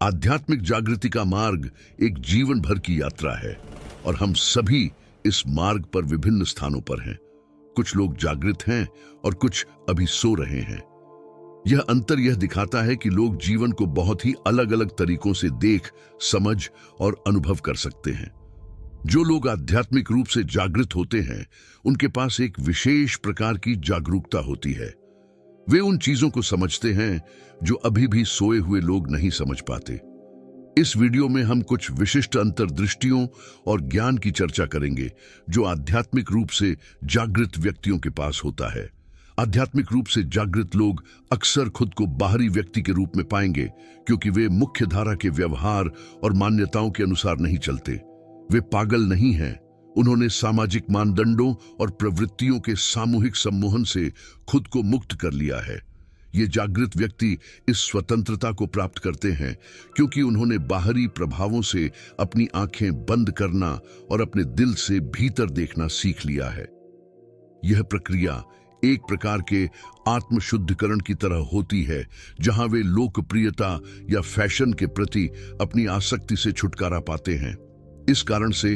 आध्यात्मिक जागृति का मार्ग एक जीवन भर की यात्रा है और हम सभी इस मार्ग पर विभिन्न स्थानों पर हैं। कुछ लोग जागृत हैं और कुछ अभी सो रहे हैं। यह अंतर यह दिखाता है कि लोग जीवन को बहुत ही अलग अलग तरीकों से देख, समझ और अनुभव कर सकते हैं। जो लोग आध्यात्मिक रूप से जागृत होते हैं, उनके पास एक विशेष प्रकार की जागरूकता होती है। वे उन चीजों को समझते हैं जो अभी भी सोए हुए लोग नहीं समझ पाते। इस वीडियो में हम कुछ विशिष्ट अंतर्दृष्टियों और ज्ञान की चर्चा करेंगे जो आध्यात्मिक रूप से जागृत व्यक्तियों के पास होता है। आध्यात्मिक रूप से जागृत लोग अक्सर खुद को बाहरी व्यक्ति के रूप में पाएंगे, क्योंकि वे मुख्य धारा के व्यवहार और मान्यताओं के अनुसार नहीं चलते। वे पागल नहीं हैं। उन्होंने सामाजिक मानदंडों और प्रवृत्तियों के सामूहिक सम्मोहन से खुद को मुक्त कर लिया है। ये जागृत व्यक्ति इस स्वतंत्रता को प्राप्त करते हैं क्योंकि उन्होंने बाहरी प्रभावों से अपनी आंखें बंद करना और अपने दिल से भीतर देखना सीख लिया है। यह प्रक्रिया एक प्रकार के आत्मशुद्धिकरण की तरह होती है, जहां वे लोकप्रियता या फैशन के प्रति अपनी आसक्ति से छुटकारा पाते हैं। इस कारण से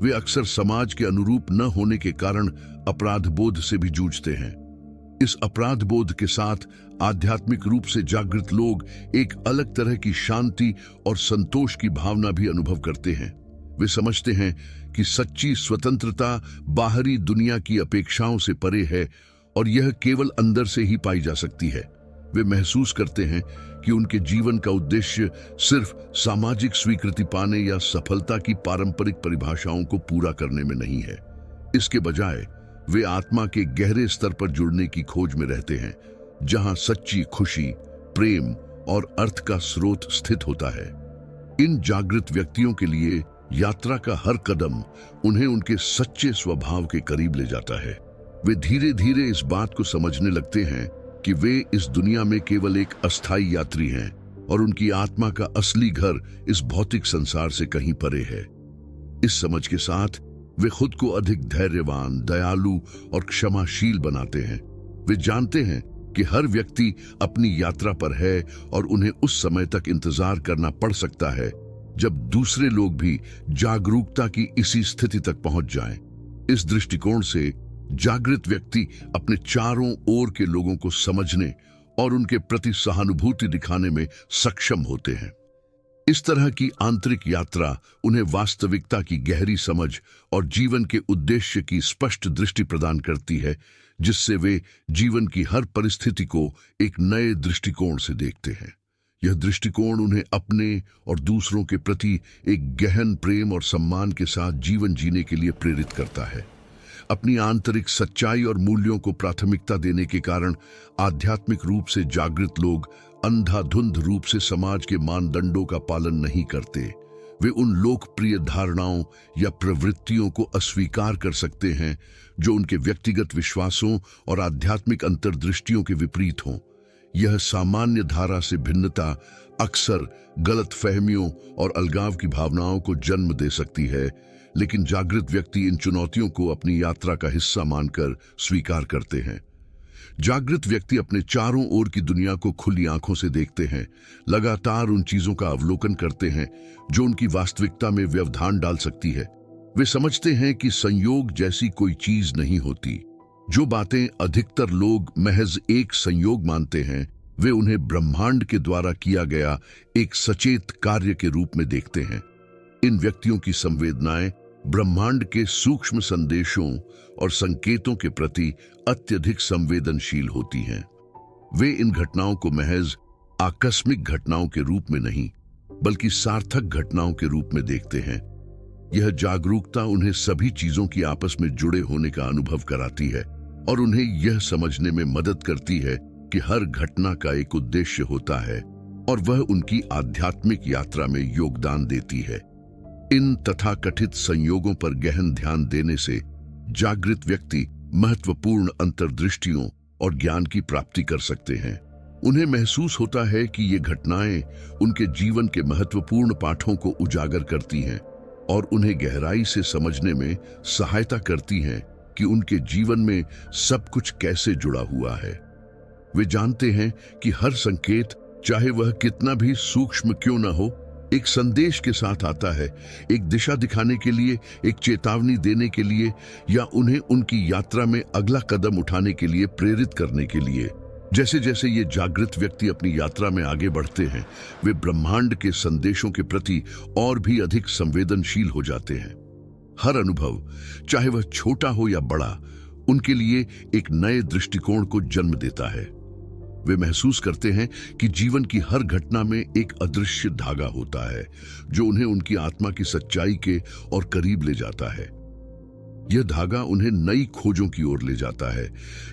वे अक्सर समाज के अनुरूप न होने के कारण अपराध बोध से भी जूझते हैं। इस अपराध बोध के साथ आध्यात्मिक रूप से जागृत लोग एक अलग तरह की शांति और संतोष की भावना भी अनुभव करते हैं। वे समझते हैं कि सच्ची स्वतंत्रता बाहरी दुनिया की अपेक्षाओं से परे है और यह केवल अंदर से ही पाई जा सकती है। वे महसूस करते हैं कि उनके जीवन का उद्देश्य सिर्फ सामाजिक स्वीकृति पाने या सफलता की पारंपरिक परिभाषाओं को पूरा करने में नहीं है। इसके बजाय वे आत्मा के गहरे स्तर पर जुड़ने की खोज में रहते हैं, जहां सच्ची खुशी, प्रेम और अर्थ का स्रोत स्थित होता है। इन जागृत व्यक्तियों के लिए यात्रा का हर कदम उन्हें उनके सच्चे स्वभाव के करीब ले जाता है। वे धीरे धीरे इस बात को समझने लगते हैं कि वे इस दुनिया में केवल एक अस्थायी यात्री हैं और उनकी आत्मा का असली घर इस भौतिक संसार से कहीं परे है। इस समझ के साथ वे खुद को अधिक धैर्यवान, दयालु और क्षमाशील बनाते हैं। वे जानते हैं कि हर व्यक्ति अपनी यात्रा पर है और उन्हें उस समय तक इंतजार करना पड़ सकता है जब दूसरे लोग भी जागरूकता की इसी स्थिति तक पहुंच जाएं। इस दृष्टिकोण से जागृत व्यक्ति अपने चारों ओर के लोगों को समझने और उनके प्रति सहानुभूति दिखाने में सक्षम होते हैं। इस तरह की आंतरिक यात्रा उन्हें वास्तविकता की गहरी समझ और जीवन के उद्देश्य की स्पष्ट दृष्टि प्रदान करती है, जिससे वे जीवन की हर परिस्थिति को एक नए दृष्टिकोण से देखते हैं। यह दृष्टिकोण उन्हें अपने और दूसरों के प्रति एक गहन प्रेम और सम्मान के साथ जीवन जीने के लिए प्रेरित करता है। अपनी आंतरिक सच्चाई और मूल्यों को प्राथमिकता देने के कारण आध्यात्मिक रूप से जागृत लोग अंधाधुंध रूप से समाज के मानदंडों का पालन नहीं करते। वे उन लोकप्रिय धारणाओं या प्रवृत्तियों को अस्वीकार कर सकते हैं जो उनके व्यक्तिगत विश्वासों और आध्यात्मिक अंतर्दृष्टियों के विपरीत हों। यह सामान्य धारा से भिन्नता अक्सर गलतफहमियों और अलगाव की भावनाओं को जन्म दे सकती है, लेकिन जागृत व्यक्ति इन चुनौतियों को अपनी यात्रा का हिस्सा मानकर स्वीकार करते हैं। जागृत व्यक्ति अपने चारों ओर की दुनिया को खुली आंखों से देखते हैं, लगातार उन चीजों का अवलोकन करते हैं जो उनकी वास्तविकता में व्यवधान डाल सकती है। वे समझते हैं कि संयोग जैसी कोई चीज नहीं होती। जो बातें अधिकतर लोग महज एक संयोग मानते हैं, वे उन्हें ब्रह्मांड के द्वारा किया गया एक सचेत कार्य के रूप में देखते हैं। इन व्यक्तियों की संवेदनाएं ब्रह्मांड के सूक्ष्म संदेशों और संकेतों के प्रति अत्यधिक संवेदनशील होती हैं। वे इन घटनाओं को महज आकस्मिक घटनाओं के रूप में नहीं, बल्कि सार्थक घटनाओं के रूप में देखते हैं। यह जागरूकता उन्हें सभी चीजों की आपस में जुड़े होने का अनुभव कराती है और उन्हें यह समझने में मदद करती है कि हर घटना का एक उद्देश्य होता है और वह उनकी आध्यात्मिक यात्रा में योगदान देती है। इन तथाकथित संयोगों पर गहन ध्यान देने से जागृत व्यक्ति महत्वपूर्ण अंतर्दृष्टियों और ज्ञान की प्राप्ति कर सकते हैं। उन्हें महसूस होता है कि ये घटनाएं उनके जीवन के महत्वपूर्ण पाठों को उजागर करती हैं और उन्हें गहराई से समझने में सहायता करती हैं कि उनके जीवन में सब कुछ कैसे जुड़ा हुआ है। वे जानते हैं कि हर संकेत चाहे वह कितना भी सूक्ष्म क्यों न हो, एक संदेश के साथ आता है, एक दिशा दिखाने के लिए, एक चेतावनी देने के लिए, या उन्हें उनकी यात्रा में अगला कदम उठाने के लिए प्रेरित करने के लिए। जैसे जैसे ये जागृत व्यक्ति अपनी यात्रा में आगे बढ़ते हैं, वे ब्रह्मांड के संदेशों के प्रति और भी अधिक संवेदनशील हो जाते हैं। हर अनुभव, चाहे वह छोटा हो या बड़ा, उनके लिए एक नए दृष्टिकोण को जन्म देता है। वे महसूस करते हैं कि जीवन की हर घटना में एक अदृश्य धागा होता है जो उन्हें उनकी आत्मा की सच्चाई के और करीब ले जाता है। यह धागा उन्हें नई खोजों की ओर ले जाता है,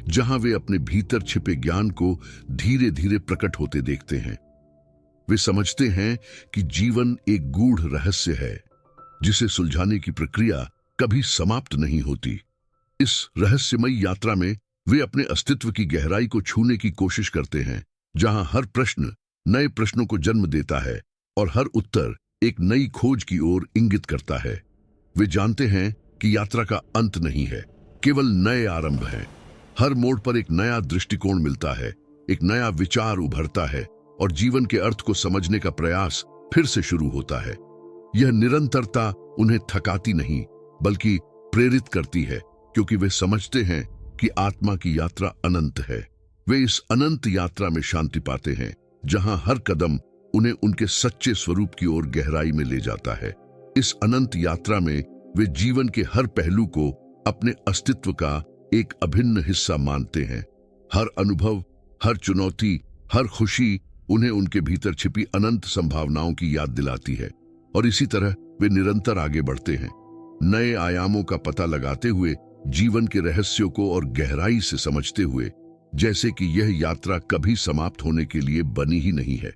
जहां वे अपने भीतर छिपे ज्ञान को धीरे धीरे प्रकट होते देखते हैं। वे समझते हैं कि जीवन एक गूढ़ रहस्य है जिसे सुलझाने की प्रक्रिया कभी समाप्त नहीं होती। इस रहस्यमयी यात्रा में वे अपने अस्तित्व की गहराई को छूने की कोशिश करते हैं, जहां हर प्रश्न नए प्रश्नों को जन्म देता है और हर उत्तर एक नई खोज की ओर इंगित करता है। वे जानते हैं कि यात्रा का अंत नहीं है, केवल नए आरंभ हैं। हर मोड़ पर एक नया दृष्टिकोण मिलता है, एक नया विचार उभरता है और जीवन के अर्थ को समझने का प्रयास फिर से शुरू होता है। यह निरंतरता उन्हें थकाती नहीं, बल्कि प्रेरित करती है, क्योंकि वे समझते हैं कि आत्मा की यात्रा अनंत है। वे इस अनंत यात्रा में शांति पाते हैं, जहां हर कदम उन्हें उनके सच्चे स्वरूप की ओर गहराई में ले जाता है। इस अनंत यात्रा में वे जीवन के हर पहलू को अपने अस्तित्व का एक अभिन्न हिस्सा मानते हैं। हर अनुभव, हर चुनौती, हर खुशी उन्हें उनके भीतर छिपी अनंत संभावनाओं की याद दिलाती है, और इसी तरह वे निरंतर आगे बढ़ते हैं, नए आयामों का पता लगाते हुए, जीवन के रहस्यों को और गहराई से समझते हुए, जैसे कि यह यात्रा कभी समाप्त होने के लिए बनी ही नहीं है।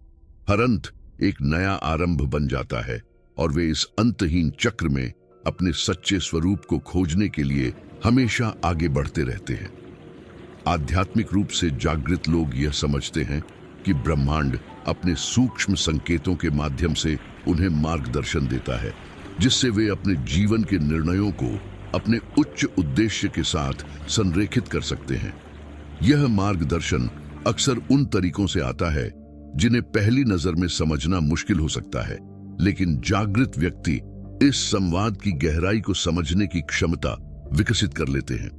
हर अंत एक नया आरंभ बन जाता है और वे इस अंतहीन चक्र में अपने सच्चे स्वरूप को खोजने के लिए हमेशा आगे बढ़ते रहते हैं। आध्यात्मिक रूप से जागृत लोग यह समझते हैं कि ब्रह्मांड अपने सूक्ष्म संकेतों के माध्यम से उन्हें मार्गदर्शन देता है, जिससे वे अपने जीवन के निर्णयों को अपने उच्च उद्देश्य के साथ संरेखित कर सकते हैं। यह मार्गदर्शन अक्सर उन तरीकों से आता है जिन्हें पहली नजर में समझना मुश्किल हो सकता है, लेकिन जागृत व्यक्ति इस संवाद की गहराई को समझने की क्षमता विकसित कर लेते हैं।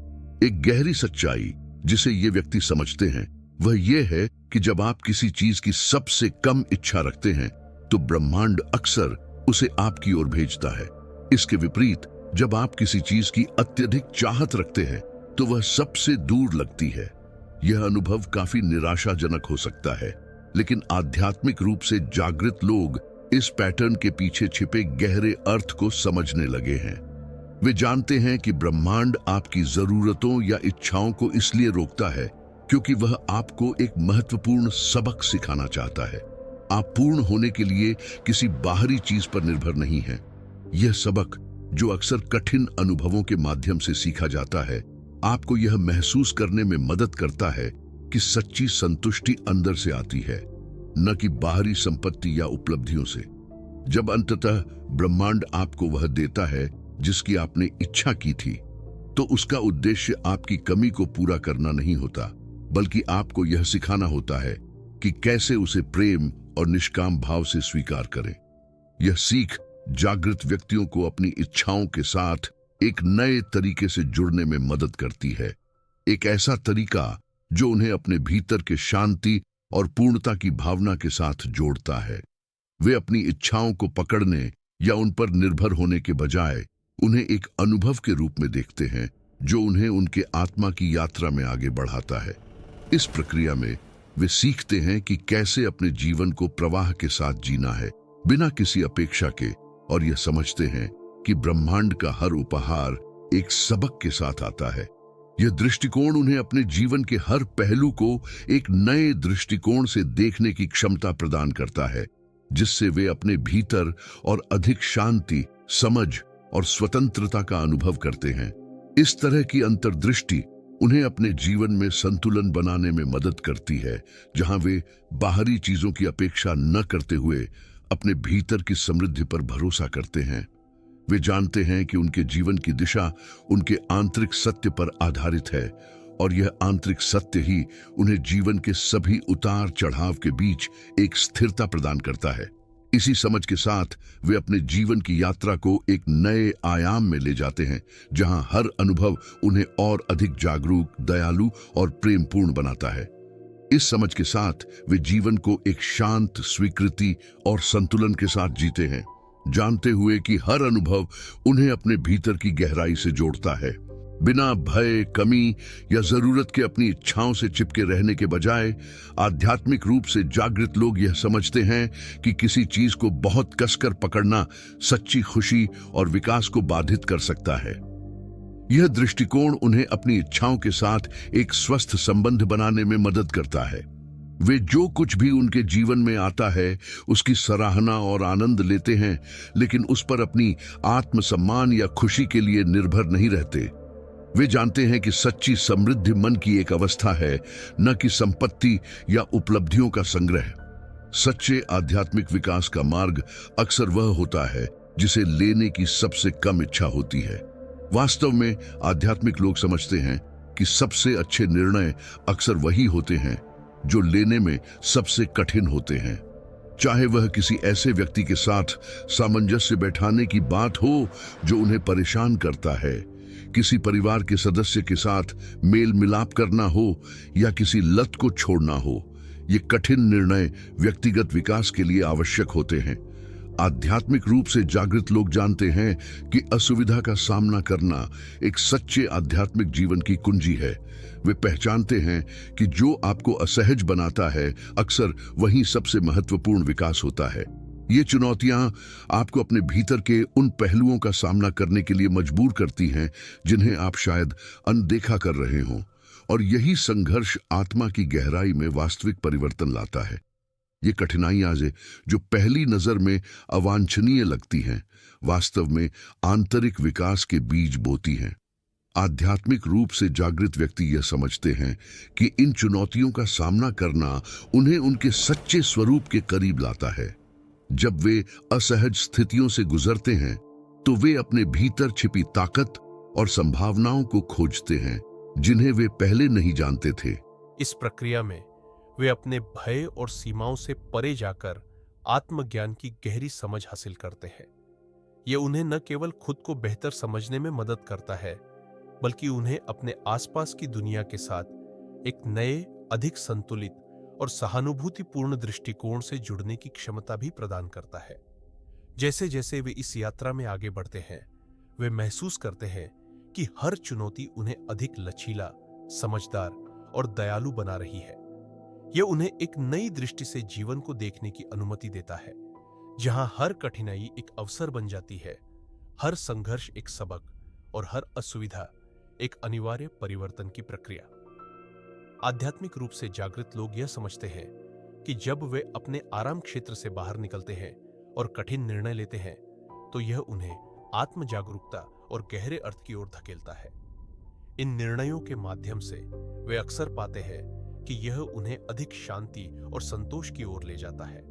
एक गहरी सच्चाई जिसे ये व्यक्ति समझते हैं वह यह है कि जब आप किसी चीज की सबसे कम इच्छा रखते हैं तो ब्रह्मांड अक्सर उसे आपकी ओर भेजता है। इसके विपरीत, जब आप किसी चीज की अत्यधिक चाहत रखते हैं तो वह सबसे दूर लगती है। यह अनुभव काफी निराशाजनक हो सकता है, लेकिन आध्यात्मिक रूप से जागृत लोग इस पैटर्न के पीछे छिपे गहरे अर्थ को समझने लगे हैं। वे जानते हैं कि ब्रह्मांड आपकी जरूरतों या इच्छाओं को इसलिए रोकता है क्योंकि वह आपको एक महत्वपूर्ण सबक सिखाना चाहता है। आप पूर्ण होने के लिए किसी बाहरी चीज पर निर्भर नहीं हैं। यह सबक, जो अक्सर कठिन अनुभवों के माध्यम से सीखा जाता है, आपको यह महसूस करने में मदद करता है कि सच्ची संतुष्टि अंदर से आती है, न कि बाहरी संपत्ति या उपलब्धियों से। जब अंततः ब्रह्मांड आपको वह देता है जिसकी आपने इच्छा की थी, तो उसका उद्देश्य आपकी कमी को पूरा करना नहीं होता, बल्कि आपको यह सिखाना होता है कि कैसे उसे प्रेम और निष्काम भाव से स्वीकार करें। यह सीख जागृत व्यक्तियों को अपनी इच्छाओं के साथ एक नए तरीके से जुड़ने में मदद करती है, एक ऐसा तरीका जो उन्हें अपने भीतर के शांति और पूर्णता की भावना के साथ जोड़ता है। वे अपनी इच्छाओं को पकड़ने या उन पर निर्भर होने के बजाय उन्हें एक अनुभव के रूप में देखते हैं जो उन्हें उनके आत्मा की यात्रा में आगे बढ़ाता है। इस प्रक्रिया में वे सीखते हैं कि कैसे अपने जीवन को प्रवाह के साथ जीना है, बिना किसी अपेक्षा के, और यह समझते हैं कि ब्रह्मांड का हर उपहार एक सबक के साथ आता है। यह दृष्टिकोण उन्हें अपने जीवन के हर पहलू को एक नए दृष्टिकोण से देखने की क्षमता प्रदान करता है, जिससे वे अपने भीतर और अधिक शांति, समझ और स्वतंत्रता का अनुभव करते हैं। इस तरह की अंतर्दृष्टि उन्हें अपने जीवन में संतुलन बनाने में मदद करती है, जहां वे बाहरी चीजों की अपेक्षा न करते हुए अपने भीतर की समृद्धि पर भरोसा करते हैं। वे जानते हैं कि उनके जीवन की दिशा उनके आंतरिक सत्य पर आधारित है और यह आंतरिक सत्य ही उन्हें जीवन के सभी उतार चढ़ाव के बीच एक स्थिरता प्रदान करता है। इसी समझ के साथ वे अपने जीवन की यात्रा को एक नए आयाम में ले जाते हैं, जहां हर अनुभव उन्हें और अधिक जागरूक, दयालु और प्रेमपूर्ण बनाता है। इस समझ के साथ वे जीवन को एक शांत, स्वीकृति और संतुलन के साथ जीते हैं, जानते हुए कि हर अनुभव उन्हें अपने भीतर की गहराई से जोड़ता है। बिना भय, कमी या जरूरत के अपनी इच्छाओं से चिपके रहने के बजाय आध्यात्मिक रूप से जागृत लोग यह समझते हैं कि किसी चीज को बहुत कसकर पकड़ना सच्ची खुशी और विकास को बाधित कर सकता है। यह दृष्टिकोण उन्हें अपनी इच्छाओं के साथ एक स्वस्थ संबंध बनाने में मदद करता है। वे जो कुछ भी उनके जीवन में आता है उसकी सराहना और आनंद लेते हैं, लेकिन उस पर अपनी आत्मसम्मान या खुशी के लिए निर्भर नहीं रहते। वे जानते हैं कि सच्ची समृद्धि मन की एक अवस्था है, न कि संपत्ति या उपलब्धियों का संग्रह। सच्चे आध्यात्मिक विकास का मार्ग अक्सर वह होता है जिसे लेने की सबसे कम इच्छा होती है। वास्तव में आध्यात्मिक लोग समझते हैं कि सबसे अच्छे निर्णय अक्सर वही होते हैं जो लेने में सबसे कठिन होते हैं। चाहे वह किसी ऐसे व्यक्ति के साथ सामंजस्य बैठाने की बात हो जो उन्हें परेशान करता है, किसी परिवार के सदस्य के साथ मेल मिलाप करना हो या किसी लत को छोड़ना हो, ये कठिन निर्णय व्यक्तिगत विकास के लिए आवश्यक होते हैं। आध्यात्मिक रूप से जागृत लोग जानते हैं कि असुविधा का सामना करना एक सच्चे आध्यात्मिक जीवन की कुंजी है। वे पहचानते हैं कि जो आपको असहज बनाता है अक्सर वही सबसे महत्वपूर्ण विकास होता है। ये चुनौतियां आपको अपने भीतर के उन पहलुओं का सामना करने के लिए मजबूर करती हैं जिन्हें आप शायद अनदेखा कर रहे हों, और यही संघर्ष आत्मा की गहराई में वास्तविक परिवर्तन लाता है। ये कठिनाइयां जो पहली नजर में अवांछनीय लगती हैं, वास्तव में आंतरिक विकास के बीज बोती हैं। आध्यात्मिक रूप से जागृत व्यक्ति यह समझते हैं कि इन चुनौतियों का सामना करना उन्हें उनके सच्चे स्वरूप के करीब लाता है। जब वे असहज स्थितियों से गुजरते हैं तो वे अपने भीतर छिपी ताकत और संभावनाओं को खोजते हैं जिन्हें वे पहले नहीं जानते थे। इस प्रक्रिया में वे अपने भय और सीमाओं से परे जाकर आत्मज्ञान की गहरी समझ हासिल करते हैं। यह उन्हें न केवल खुद को बेहतर समझने में मदद करता है, बल्कि उन्हें अपने आसपास की दुनिया के साथ एक नए, अधिक संतुलित और सहानुभूतिपूर्ण दृष्टिकोण से जुड़ने की क्षमता भी प्रदान करता है। जैसे जैसे वे इस यात्रा में आगे बढ़ते हैं, वे महसूस करते हैं कि हर चुनौती उन्हें अधिक लचीला, समझदार और दयालु बना रही है। यह उन्हें एक नई दृष्टि से जीवन को देखने की अनुमति देता है, जहां हर कठिनाई एक अवसर बन जाती है, हर संघर्ष एक सबक और हर असुविधा एक अनिवार्य परिवर्तन की प्रक्रिया। आध्यात्मिक रूप से जागृत लोग यह समझते हैं कि जब वे अपने आराम क्षेत्र से बाहर निकलते हैं और कठिन निर्णय लेते हैं, तो यह उन्हें आत्म जागरूकता और गहरे अर्थ की ओर धकेलता है। इन निर्णयों के माध्यम से वे अक्सर पाते हैं कि यह उन्हें अधिक शांति और संतोष की ओर ले जाता है।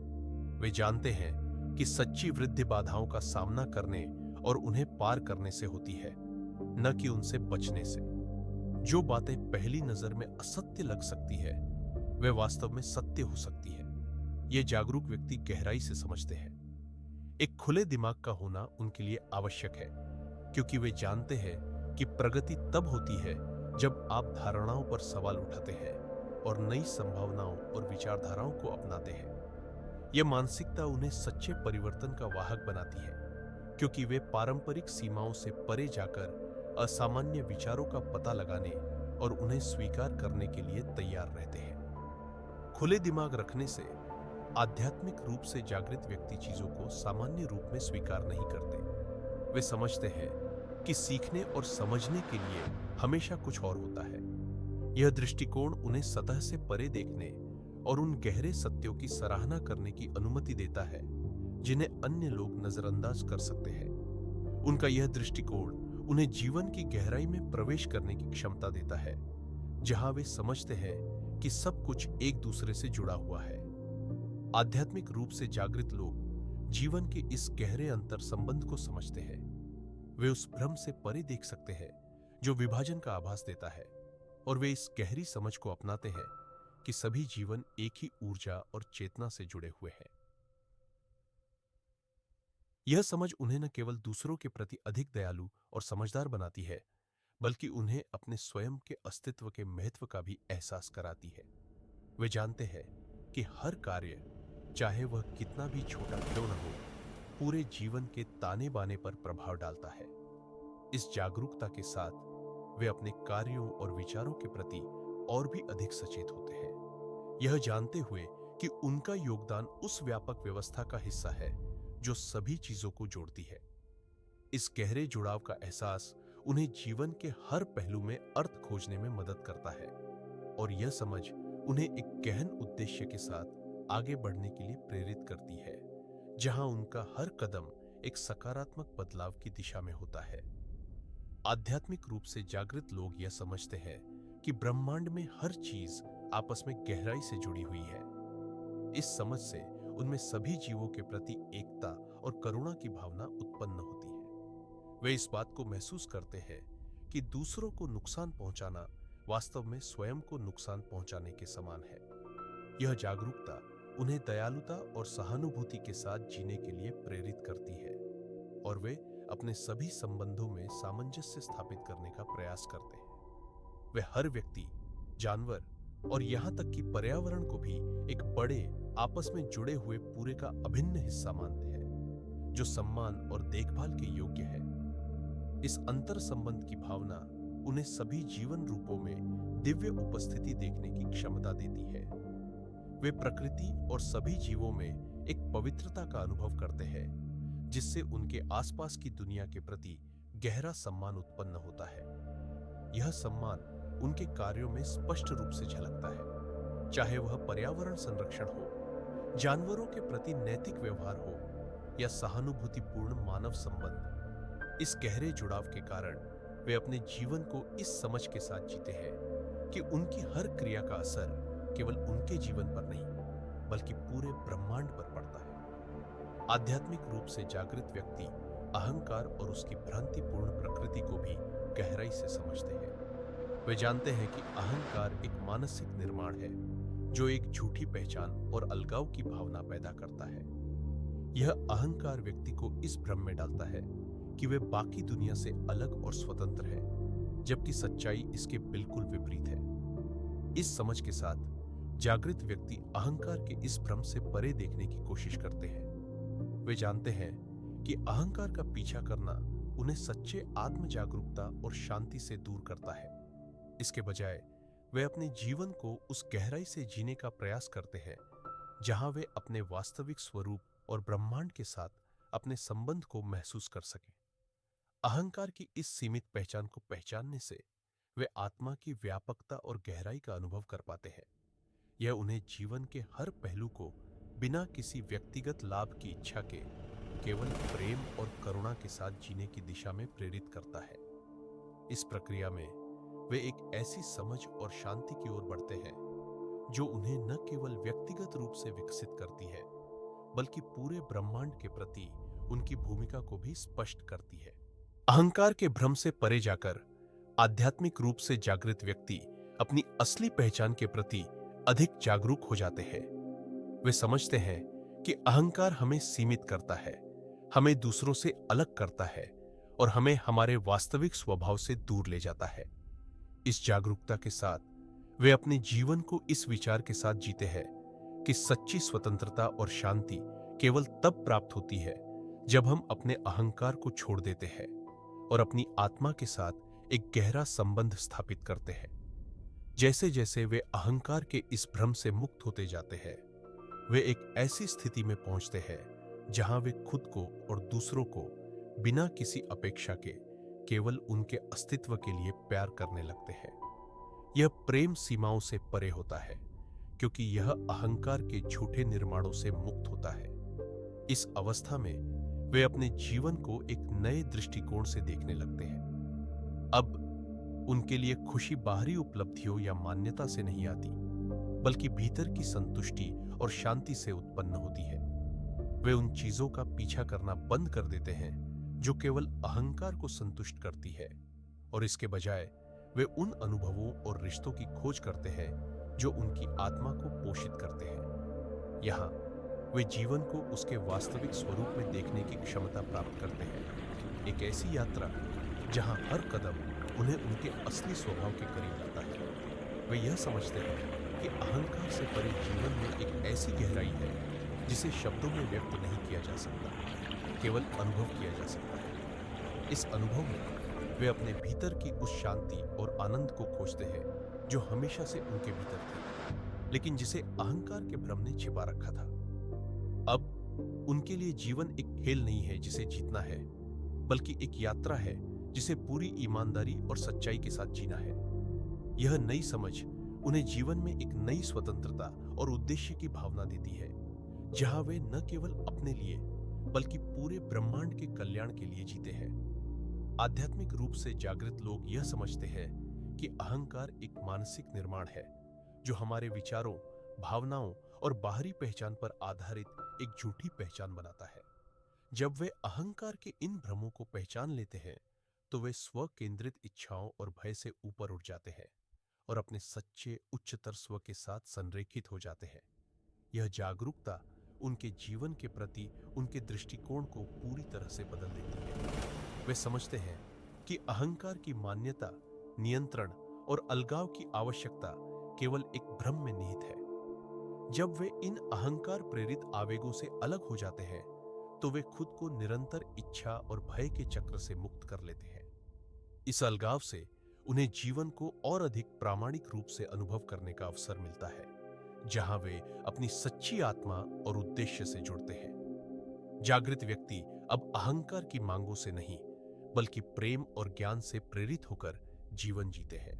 वे जानते हैं कि सच्ची वृद्धि बाधाओं का सामना करने और उन्हें पार करने से होती है, न कि उनसे बचने से। जो बातें पहली नजर में असत्य लग सकती है, वे वास्तव में सत्य हो सकती है। ये जागरूक व्यक्ति गहराई से समझते हैं। एक खुले दिमाग का होना उनके लिए आवश्यक है, क्योंकि वे जानते हैं कि प्रगति तब होती है जब आप धारणाओं पर सवाल उठाते हैं और नई संभावनाओं और विचारधाराओं को अपनाते हैं। यह मानसिकता उन्हें सच्चे परिवर्तन का वाहक बनाती है, क्योंकि वे पारंपरिक सीमाओं से परे जाकर असामान्य विचारों का पता लगाने और उन्हें स्वीकार करने के लिए तैयार रहते हैं। खुले दिमाग रखने से आध्यात्मिक रूप से जागृत व्यक्ति चीजों को सामान्य रूप में स्वीकार नहीं करते। वे समझते हैं कि सीखने और समझने के लिए हमेशा कुछ और होता है। यह दृष्टिकोण उन्हें सतह से परे देखने और उन गहरे सत्यों की सराहना करने की अनुमति देता है जिन्हें अन्य लोग नजरअंदाज कर सकते हैं। उनका यह दृष्टिकोण उन्हें जीवन की गहराई में प्रवेश करने की क्षमता देता है, जहां वे समझते हैं कि सब कुछ एक दूसरे से जुड़ा हुआ है। आध्यात्मिक रूप से जागृत लोग जीवन के इस गहरे अंतर संबंध को समझते हैं। वे उस भ्रम से परे देख सकते हैं जो विभाजन का आभास देता है। और वे इस गहरी समझ को अपनाते हैं कि सभी जीवन एक ही ऊर्जा और चेतना से जुड़े हुए हैं। यह समझ उन्हें न केवल दूसरों के प्रति अधिक दयालु और समझदार बनाती है, बल्कि उन्हें अपने स्वयं के अस्तित्व के महत्व का भी एहसास कराती है। वे जानते हैं कि हर कार्य, चाहे वह कितना भी छोटा क्यों न हो, पूरे जीवन के ताने बाने पर प्रभाव डालता है। इस जागरूकता के साथ वे अपने कार्यों और विचारों के प्रति और भी अधिक सचेत होते हैं, यह जानते हुए कि उनका योगदान उस व्यापक व्यवस्था का हिस्सा है जो सभी चीजों को जोड़ती है। इस गहरे जुड़ाव का एहसास उन्हें जीवन के हर पहलू में अर्थ खोजने में मदद करता है, और यह समझ उन्हें एक गहन उद्देश्य के साथ आगे बढ़ने के लिए प्रेरित करती है, जहां उनका हर कदम एक सकारात्मक बदलाव की दिशा में होता है। आध्यात्मिक रूप से जागृत लोग यह समझते हैं कि ब्रह्मांड में हर चीज आपस में गहराई से जुड़ी हुई है। इस समझ से उनमें सभी जीवों के प्रति एकता और करुणा की भावना उत्पन्न होती है। वे इस बात को महसूस करते हैं कि दूसरों को नुकसान पहुंचाना वास्तव में स्वयं को नुकसान पहुंचाने के समान है। यह जागरूकता उन्हें दयालुता और सहानुभूति के साथ जीने के लिए प्रेरित करती है, और वे अपने सभी संबंधों में सामंजस्य स्थापित करने का प्रयास करते हैं। वे हर व्यक्ति, जानवर और यहां तक कि पर्यावरण को भी एक बड़े, आपस में जुड़े हुए पूरे का अभिन्न हिस्सा मानते हैं, जो सम्मान और देखभाल के योग्य है। इस अंतर संबंध की भावना उन्हें सभी जीवन रूपों में दिव्य उपस्थिति देखने की क्षमता देती है। वे प्रकृति और सभी जीवों में एक पवित्रता का अनुभव करते हैं, जिससे उनके आसपास की दुनिया के प्रति गहरा सम्मान उत्पन्न होता है। यह सम्मान उनके कार्यों में स्पष्ट रूप से झलकता है, चाहे वह पर्यावरण संरक्षण हो, जानवरों के प्रति नैतिक व्यवहार हो या सहानुभूतिपूर्ण मानव संबंध। इस गहरे जुड़ाव के कारण वे अपने जीवन को इस समझ के साथ जीते हैं कि उनकी हर क्रिया का असर केवल उनके जीवन पर नहीं, बल्कि पूरे ब्रह्मांड पर पड़ता है। आध्यात्मिक रूप से जागृत व्यक्ति अहंकार और उसकी भ्रांतिपूर्ण प्रकृति को भी गहराई से समझते हैं। वे जानते हैं कि अहंकार एक मानसिक निर्माण है जो एक झूठी पहचान और अलगाव की भावना पैदा करता है। यह अहंकार व्यक्ति को इस भ्रम में डालता है कि वे बाकी दुनिया से अलग और स्वतंत्र है, जबकि सच्चाई इसके बिल्कुल विपरीत है। इस समझ के साथ जागृत व्यक्ति अहंकार के इस भ्रम से परे देखने की कोशिश करते हैं। वे जानते हैं कि अहंकार का पीछा करना उन्हें सच्चे आत्म जागरूकता और शांति से दूर करता है। इसके बजाय वे अपने जीवन को उस गहराई से जीने का प्रयास करते हैं जहां वे अपने वास्तविक स्वरूप और ब्रह्मांड के साथ अपने संबंध को महसूस कर सकें। अहंकार की इस सीमित पहचान को पहचानने से वे आत्मा की व्यापकता और गहराई का अनुभव कर पाते हैं। यह उन्हें जीवन के हर पहलू को बिना किसी व्यक्तिगत लाभ की इच्छा के केवल प्रेम और करुणा के साथ जीने की दिशा में प्रेरित करता है। इस प्रक्रिया में वे एक ऐसी समझ और शांति की ओर बढ़ते हैं जो उन्हें न केवल व्यक्तिगत रूप से विकसित करती है, बल्कि पूरे ब्रह्मांड के प्रति उनकी भूमिका को भी स्पष्ट करती है। अहंकार के भ्रम से परे जाकर आध्यात्मिक रूप से जागृत व्यक्ति अपनी असली पहचान के प्रति अधिक जागरूक हो जाते हैं। वे समझते हैं कि अहंकार हमें सीमित करता है, हमें दूसरों से अलग करता है और हमें हमारे वास्तविक स्वभाव से दूर ले जाता है। इस जागरूकता के साथ वे अपने जीवन को इस विचार के साथ जीते हैं कि सच्ची स्वतंत्रता और शांति केवल तब प्राप्त होती है जब हम अपने अहंकार को छोड़ देते हैं और अपनी आत्मा के साथ एक गहरा संबंध स्थापित करते हैं। जैसे जैसे वे अहंकार के इस भ्रम से मुक्त होते जाते हैं, वे एक ऐसी स्थिति में पहुंचते हैं जहां वे खुद को और दूसरों को बिना किसी अपेक्षा के केवल उनके अस्तित्व के लिए प्यार करने लगते हैं। यह प्रेम सीमाओं से परे होता है, क्योंकि यह अहंकार के झूठे निर्माणों से मुक्त होता है। इस अवस्था में वे अपने जीवन को एक नए दृष्टिकोण से देखने लगते हैं। अब उनके लिए खुशी बाहरी उपलब्धियों या मान्यता से नहीं आती, बल्कि भीतर की संतुष्टि और शांति से उत्पन्न होती है। वे उन चीजों का पीछा करना बंद कर देते हैं जो केवल अहंकार को संतुष्ट करती है, और इसके बजाय वे उन अनुभवों और रिश्तों की खोज करते हैं जो उनकी आत्मा को पोषित करते हैं। यहाँ वे जीवन को उसके वास्तविक स्वरूप में देखने की क्षमता प्राप्त करते हैं, एक ऐसी यात्रा जहाँ हर कदम उन्हें उनके असली स्वभाव के करीब लाता है। वे यह समझते हैं कि अहंकार से परे जीवन में एक ऐसी गहराई है जिसे शब्दों में व्यक्त नहीं किया जा सकता, केवल अनुभव किया जा सकता है। इस अनुभव में वे अपने भीतर की उस शांति और आनंद को खोजते हैं जो हमेशा से उनके भीतर थी, लेकिन जिसे अहंकार के भ्रम ने छिपा रखा था। अब उनके लिए जीवन एक खेल नहीं है जिसे जीतना है, बल्कि एक यात्रा है जिसे पूरी ईमानदारी और सच्चाई के साथ जीना है। यह नई समझ उन्हें जीवन में एक नई स्वतंत्रता और उद्देश्य की भावना देती है, जहां वे न केवल अपने लिए बल्कि पूरे ब्रह्मांड के कल्याण के लिए जीते हैं। आध्यात्मिक रूप से जागृत लोग यह समझते हैं कि अहंकार एक मानसिक निर्माण है जो हमारे विचारों, भावनाओं और बाहरी पहचान पर आधारित एक झूठी पहचान बनाता है। जब वे अहंकार के इन भ्रमों को पहचान लेते हैं तो वे स्व केंद्रित इच्छाओं और भय से ऊपर उठ जाते हैं और अपने सच्चे उच्चतर स्व के साथ संरेखित हो जाते हैं। यह जागरूकता उनके जीवन के प्रति उनके दृष्टिकोण को पूरी तरह से बदल देती है। वे समझते हैं कि अहंकार की मान्यता, नियंत्रण और अलगाव की आवश्यकता केवल एक भ्रम में निहित है। जब वे इन अहंकार प्रेरित आवेगों से अलग हो जाते हैं तो वे खुद को निरंतर इच्छा और भय के चक्र से मुक्त कर लेते हैं। इस अलगाव से उन्हें जीवन को और अधिक प्रामाणिक रूप से अनुभव करने का अवसर मिलता है, जहां वे अपनी सच्ची आत्मा और उद्देश्य से जुड़ते हैं। जागृत व्यक्ति अब अहंकार की मांगों से नहीं, बल्कि प्रेम और ज्ञान से प्रेरित होकर जीवन जीते हैं।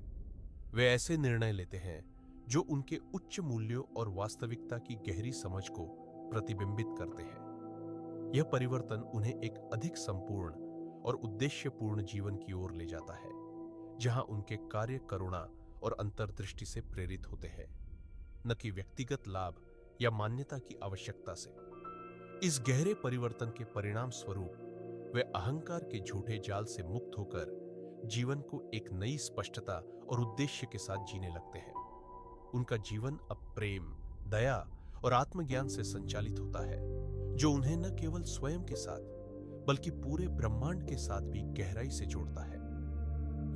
वे ऐसे निर्णय लेते हैं जो उनके उच्च मूल्यों और वास्तविकता की गहरी समझ को प्रतिबिंबित करते हैं। यह परिवर्तन उन्हें एक अधिक संपूर्ण और उद्देश्यपूर्ण जीवन की ओर ले जाता है, जहां उनके कार्य करुणा और अंतर्दृष्टि से प्रेरित होते हैं, न कि व्यक्तिगत लाभ या मान्यता की आवश्यकता से। इस गहरे परिवर्तन के परिणाम स्वरूप वे अहंकार के झूठे जाल से मुक्त होकर जीवन को एक नई स्पष्टता और उद्देश्य के साथ जीने लगते हैं। उनका जीवन अब प्रेम, दया और आत्मज्ञान से संचालित होता है, जो उन्हें न केवल स्वयं के साथ बल्कि पूरे ब्रह्मांड के साथ भी गहराई से जोड़ता है।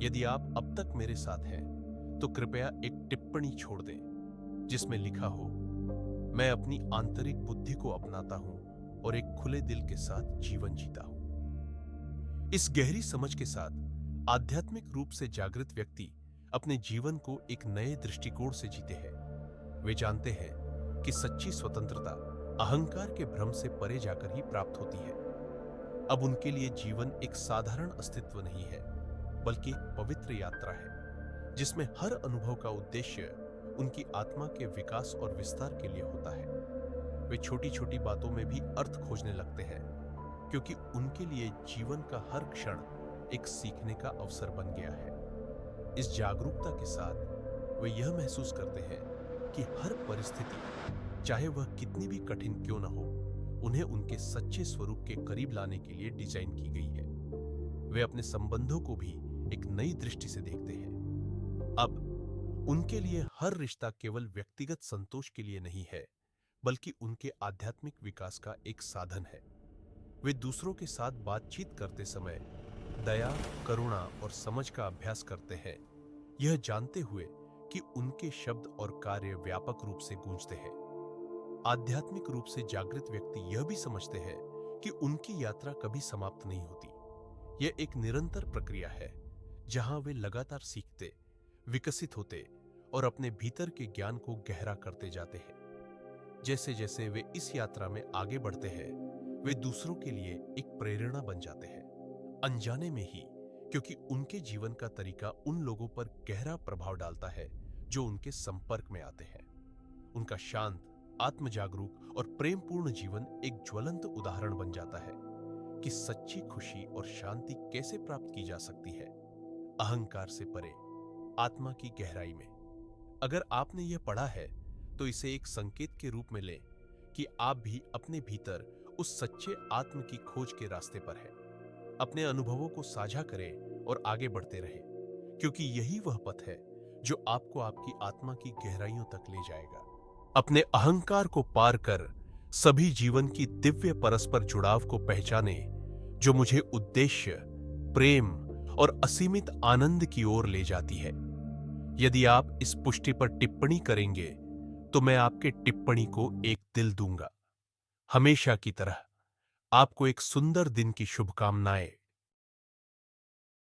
यदि आप अब तक मेरे साथ हैं तो कृपया एक टिप्पणी छोड़ दें जिसमें लिखा हो, मैं अपनी आंतरिक बुद्धि को अपनाता हूं और एक खुले दिल के साथ जीवन जीता हूं। इस गहरी समझ के साथ आध्यात्मिक रूप से जागृत व्यक्ति अपने जीवन को एक नए दृष्टिकोण से जीते हैं। वे जानते हैं कि सच्ची स्वतंत्रता अहंकार के भ्रम से परे जाकर ही प्राप्त होती है। अब उनके लिए जीवन एक साधारण अस्तित्व नहीं है, बल्कि एक पवित्र यात्रा है जिसमें हर अनुभव का उद्देश्य उनकी आत्मा के विकास और विस्तार के लिए होता है। वे छोटी छोटी बातों में भी अर्थ खोजने लगते हैं, क्योंकि उनके लिए जीवन का हर क्षण एक सीखने का अवसर बन गया है। इस जागरूकता के साथ वे यह महसूस करते हैं कि हर परिस्थिति, चाहे वह कितनी भी कठिन क्यों न हो, उन्हें उनके सच्चे स्वरूप के करीब लाने के लिए डिजाइन की गई है। वे अपने संबंधों को भी एक नई दृष्टि से देखते हैं। अब उनके लिए हर रिश्ता केवल व्यक्तिगत संतोष के लिए नहीं है, बल्कि उनके आध्यात्मिक विकास का एक साधन है। वे दूसरों के साथ बातचीत करते समय दया, करुणा और समझ का अभ्यास करते हैं, यह जानते हुए कि उनके शब्द और कार्य व्यापक रूप से गूंजते हैं। आध्यात्मिक रूप से जागृत व्यक्ति यह भी समझते हैं कि उनकी यात्रा कभी समाप्त नहीं होती। यह एक निरंतर प्रक्रिया है जहां वे लगातार सीखते, विकसित होते और अपने भीतर के ज्ञान को गहरा करते जाते हैं। जैसे जैसे वे इस यात्रा में आगे बढ़ते हैं, वे दूसरों के लिए एक प्रेरणा बन जाते हैं, अनजाने में ही, क्योंकि उनके जीवन का तरीका उन लोगों पर गहरा प्रभाव डालता है जो उनके संपर्क में आते हैं। उनका शांत, आत्मजागरूक और प्रेमपूर्ण जीवन एक ज्वलंत उदाहरण बन जाता है कि सच्ची खुशी और शांति कैसे प्राप्त की जा सकती है, अहंकार से परे, आत्मा की गहराई में। अगर आपने यह पढ़ा है तो इसे एक संकेत के रूप में लें कि आप भी अपने भीतर उस सच्चे आत्म की खोज के रास्ते पर हैं। अपने अनुभवों को साझा करें और आगे बढ़ते रहें, क्योंकि यही वह पथ है जो आपको आपकी आत्मा की गहराइयों तक ले जाएगा। अपने अहंकार को पार कर सभी जीवन की दिव्य परस्पर जुड़ाव को पहचाने, जो मुझे उद्देश्य, प्रेम और असीमित आनंद की ओर ले जाती है। यदि आप इस पुष्टि पर टिप्पणी करेंगे तो मैं आपके टिप्पणी को एक दिल दूंगा। हमेशा की तरह आपको एक सुंदर दिन की शुभकामनाएं।